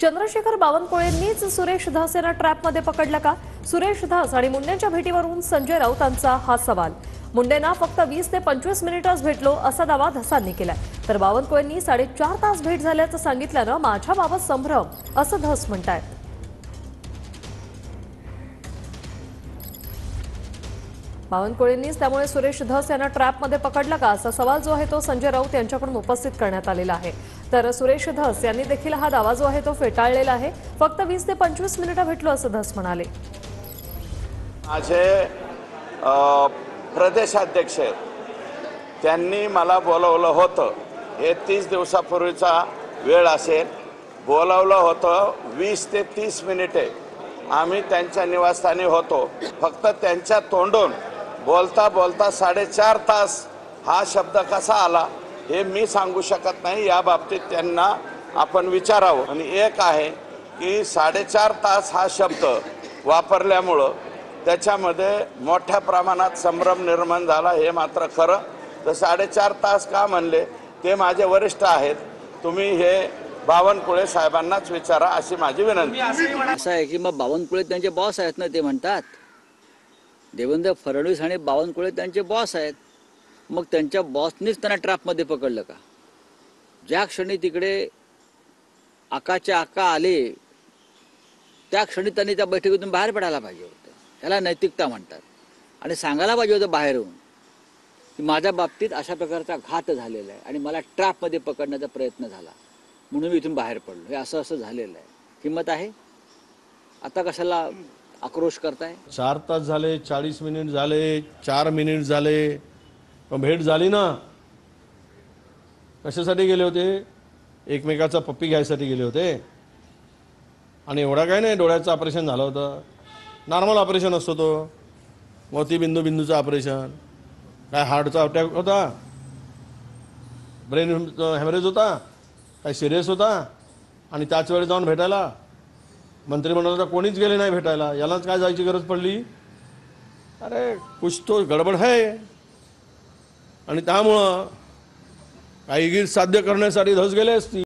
चंद्रशेखर बावनकुळेंनीच सुरेश धस यांना ट्रॅपमध्ये पकडलं का? सुरेश धस आणि मुंडेंच्या भेटीवरून संजय राऊतांचा हा सवाल। मुंडेंना फक्त 20 ते 25 मिनिटच भेटलो असा दावा धसांनी केलाय, तर बावनकुळेंनी 4.5 तास भेट झाल्याचं सांगितल्यानं माझ्याबाबत संभ्रम असं धस म्हणतायत। बावनकुळेंनीच त्यामुळे सुरेश धस यांना ट्रॅपमध्ये पकडलं का असा सवाल जो आहे तो संजय राऊत यांच्याकडून उपस्थित करण्यात आलेला आहे। तर सुरेश धस यांनी देखील हा दावा जो आहे तो फेटाळलेला आहे। फक्त 20 ते 25 मिनिटं भेटलो असं धस म्हणाले। माझे प्रदेशाध्यक्ष त्यांनी मला बोलवलं होतं, हे 30 दिवसापूर्वीचा वेळ असेल, बोलवलं होतं 20 ते 30 मिनिटे आम्ही त्यांच्या निवासस्थानी होतो। फक्त त्यांच्या तोंडून बोलता बोलता 4.5 तास हा शब्द कसा आला हे मी सांगू शकत नाही, या बाबतीत त्यांना आपण विचारावं। आणि एक आहे की 4.5 तास हा शब्द वापरल्यामुळं त्याच्यामध्ये मोठ्या प्रमाणात संभ्रम निर्माण झाला, हे मात्र खरं। तर 4.5 तास का म्हणले ते माझे वरिष्ठ आहेत, तुम्ही हे बावनकुळे साहेबांनाच विचारा अशी माझी विनंती। असं आहे की मग बावनकुळे त्यांचे बॉस आहेत ना, ते म्हणतात देवेंद्र फडणवीस आणि बावनकुळे त्यांचे बॉस आहेत, मग त्यांच्या बॉसनीच त्यांना ट्रॅपमध्ये पकडलं का? ज्या क्षणी तिकडे आकाचे आका आले त्या क्षणी त्यांनी त्या बैठकीतून बाहेर पडायला पाहिजे होतं, त्याला नैतिकता म्हणतात। आणि सांगायला पाहिजे होतं बाहेर येऊन की माझ्या बाबतीत अशा प्रकारचा घात झालेला आहे आणि मला ट्रॅपमध्ये पकडण्याचा प्रयत्न झाला म्हणून मी इथून बाहेर पडलो, हे असं असं झालेलं आहे। किंमत आहे, आता कशाला आक्रोश करताय? 4 तास झाले, 40 मिनिट झाले, 4 मिनिट झाले, पण भेट झाली ना? कशासाठी गेले होते? एकमेकाचा पप्पी घ्यायसाठी गेले होते। आणि एवढा काय नाही, डोळ्याचं ऑपरेशन झालं होतं, नॉर्मल ऑपरेशन असतो तो, मोतीबिंदूचं ऑपरेशन। काय हार्टचा अटॅक होता, ब्रेन हॅमरेज होता, काय सिरियस होता? आणि त्याच वेळेस जाऊन भेटायला मंत्रिमंडळाचा कोणीच गेले नाही भेटायला, यालाच काय जायची गरज पडली? अरे कुछ तो गडबड है। आणि त्यामुळं काही गीर साध्य करण्यासाठी धस गेले असतील।